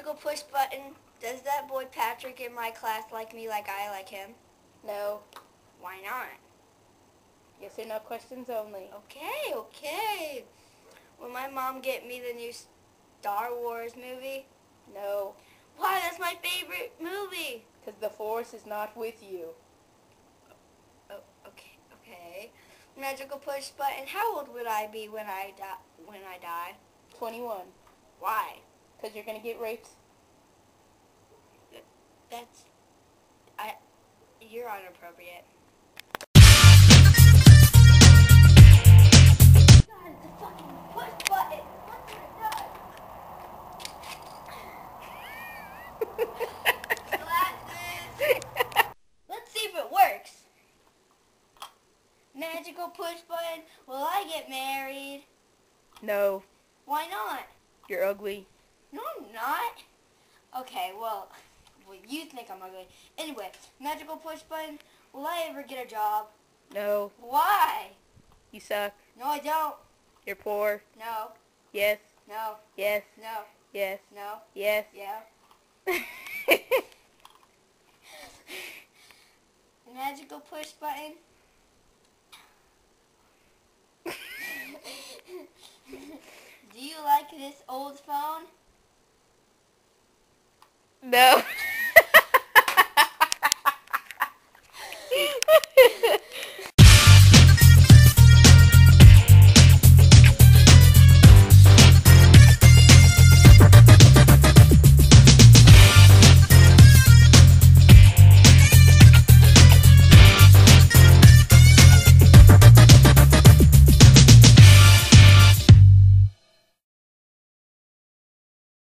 Magical push button. Does that boy Patrick in my class like me like I like him? No. Why not? Yes or no questions only. Okay. Will my mom get me the new Star Wars movie? No. Why? That's my favorite movie. Because the Force is not with you. Oh, okay. Magical push button. How old would I be when I die? 21. Why? Because you're going to get raped. You're inappropriate. God, it's a fucking push button. What did I do? Glasses. Let's see if it works. Magical push button. Will I get married? No. Why not? You're ugly. No, I'm not. Okay, well, you think I'm ugly. Anyway, magical push button. Will I ever get a job? No. Why? You suck. No, I don't. You're poor. No. Yes. No. Yes. No. Yes. No. Yes. Yeah. Magical push button.